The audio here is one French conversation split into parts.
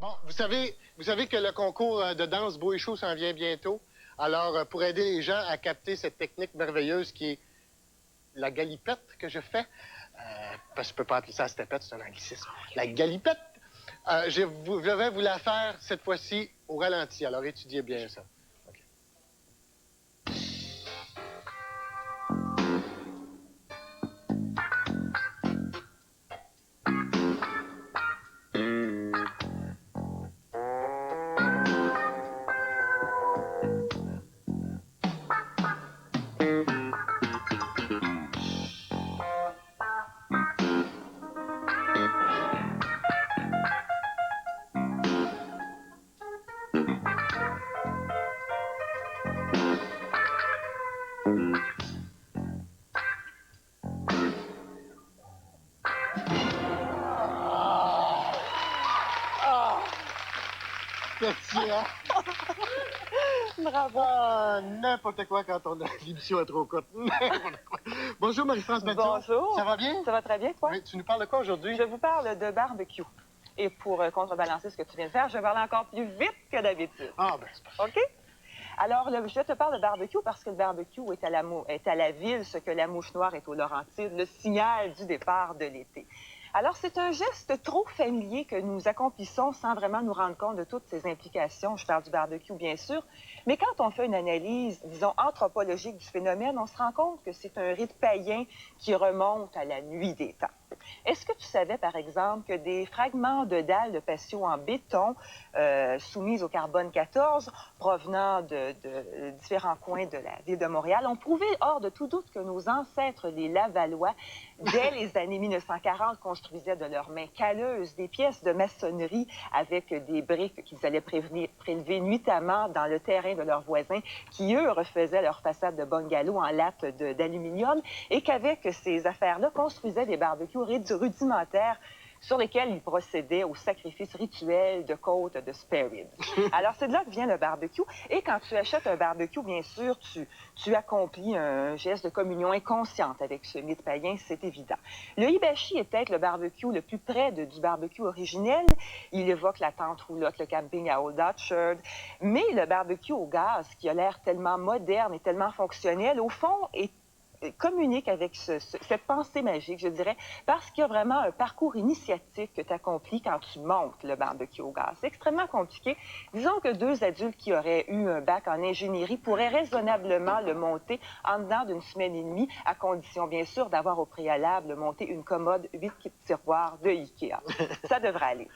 Bon, vous savez que le concours de danse Beau et Chaud s'en vient bientôt. Alors, pour aider les gens à capter cette technique merveilleuse qui est la galipette que je fais, parce que je peux pas appeler ça stepette, c'est un anglicisme. La galipette, je vais vous la faire cette fois-ci au ralenti. Alors, étudiez bien ça. OK. Merci, hein? Bravo. Ah, n'importe quoi quand on a l'émission est trop courte. N'importe quoi. Bonjour, Marie-France Mathieu. Bonjour. Ça va bien? Ça va très bien, toi? Oui, tu nous parles de quoi aujourd'hui? Je vous parle de barbecue. Et pour contrebalancer ce que tu viens de faire, je vais parler encore plus vite que d'habitude. Ah, ben, c'est pas... OK? Alors, je te parle de barbecue parce que le barbecue est à la ville ce que la mouche noire est aux Laurentides, le signal du départ de l'été. Alors, c'est un geste trop familier que nous accomplissons sans vraiment nous rendre compte de toutes ses implications. Je parle du barbecue, bien sûr. Mais quand on fait une analyse, disons, anthropologique du phénomène, on se rend compte que c'est un rite païen qui remonte à la nuit des temps. Est-ce que tu savais, par exemple, que des fragments de dalles de patio en béton soumises au carbone 14 provenant de différents coins de la ville de Montréal ont prouvé hors de tout doute que nos ancêtres, les Lavallois, dès les années 1940, construisaient de leurs mains calleuses des pièces de maçonnerie avec des briques qu'ils allaient prélever nuitamment dans le terrain de leurs voisins qui, eux, refaisaient leur façade de bungalow en latte d'aluminium et qu'avec ces affaires-là, construisaient des barbecues rudimentaires sur lesquels ils procédaient au sacrifice rituel de côtes de spare ribs. Alors, c'est de là que vient le barbecue. Et quand tu achètes un barbecue, bien sûr, tu accomplis un geste de communion inconsciente avec ce mythe païen, c'est évident. Le hibachi est peut-être le barbecue le plus près du barbecue originel. Il évoque la tente roulotte, le camping à Old Orchard. Mais le barbecue au gaz, qui a l'air tellement moderne et tellement fonctionnel, au fond, communique avec cette pensée magique, je dirais, parce qu'il y a vraiment un parcours initiatique que tu accomplis quand tu montes le barbecue au gaz. C'est extrêmement compliqué. Disons que 2 adultes qui auraient eu un bac en ingénierie pourraient raisonnablement le monter en dedans d'une semaine et demie, à condition, bien sûr, d'avoir au préalable monté une commode 8 tiroirs de Ikea. Ça devrait aller.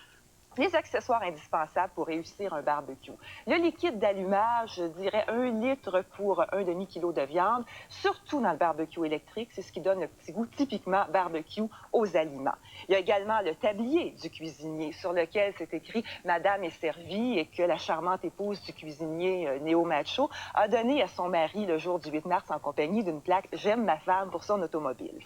Les accessoires indispensables pour réussir un barbecue. Le liquide d'allumage, je dirais 1 litre pour un demi-kilo de viande, surtout dans le barbecue électrique. C'est ce qui donne le petit goût typiquement barbecue aux aliments. Il y a également le tablier du cuisinier sur lequel c'est écrit « Madame est servie » et que la charmante épouse du cuisinier néo-macho a donné à son mari le jour du 8 mars en compagnie d'une plaque « J'aime ma femme » pour son automobile.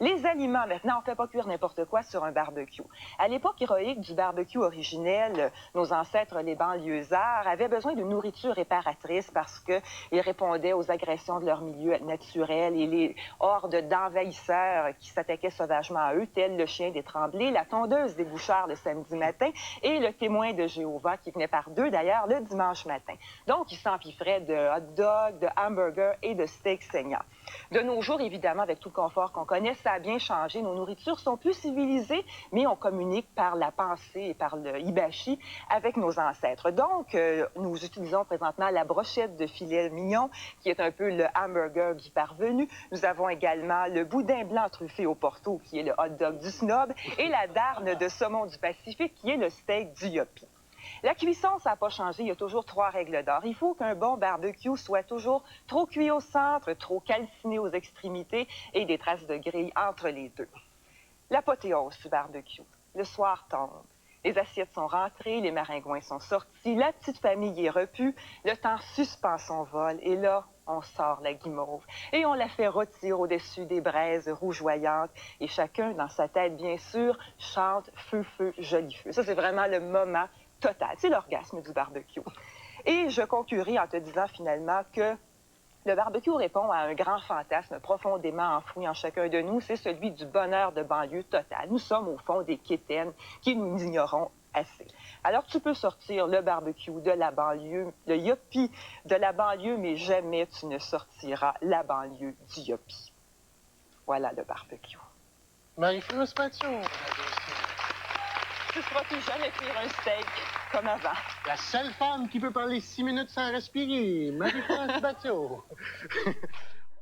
Les aliments, maintenant, on ne fait pas cuire n'importe quoi sur un barbecue. À l'époque héroïque du barbecue originel, nos ancêtres, les banlieusards, avaient besoin de nourriture réparatrice parce qu'ils répondaient aux agressions de leur milieu naturel et les hordes d'envahisseurs qui s'attaquaient sauvagement à eux, tels le chien des Tremblay, la tondeuse des Bouchards le samedi matin et le témoin de Jéhovah qui venait par 2 d'ailleurs le dimanche matin. Donc, ils s'empiffraient de hot dogs, de hamburgers et de steaks saignants. De nos jours, évidemment, avec tout le confort qu'on connaît, ça a bien changé. Nos nourritures sont plus civilisées, mais on communique par la pensée et par le hibachi avec nos ancêtres. Donc, nous utilisons présentement la brochette de filet mignon, qui est un peu le hamburger du parvenu. Nous avons également le boudin blanc truffé au Porto, qui est le hot dog du snob, et la darne de saumon du Pacifique, qui est le steak du Yopi. La cuisson, ça n'a pas changé. Il y a toujours 3 règles d'or. Il faut qu'un bon barbecue soit toujours trop cuit au centre, trop calciné aux extrémités et des traces de grille entre les deux. L'apothéose du barbecue. Le soir tombe. Les assiettes sont rentrées, les maringouins sont sortis, la petite famille est repue, le temps suspend son vol et là, on sort la guimauve et on la fait rôtir au-dessus des braises rougeoyantes et chacun, dans sa tête, bien sûr, chante « Feu, feu, joli feu ». Ça, c'est vraiment le moment total. C'est l'orgasme du barbecue. Et je conclurai en te disant finalement que le barbecue répond à un grand fantasme profondément enfoui en chacun de nous, c'est celui du bonheur de banlieue total. Nous sommes au fond des quétaines qui nous ignorons assez. Alors, tu peux sortir le barbecue de la banlieue, le yuppie de la banlieue, mais jamais tu ne sortiras la banlieue du yuppie. Voilà le barbecue. Marie-France Mathieu. Tu ne feras plus jamais cuire un steak comme avant. La seule femme qui peut parler 6 minutes sans respirer, Marie-France Mathieu.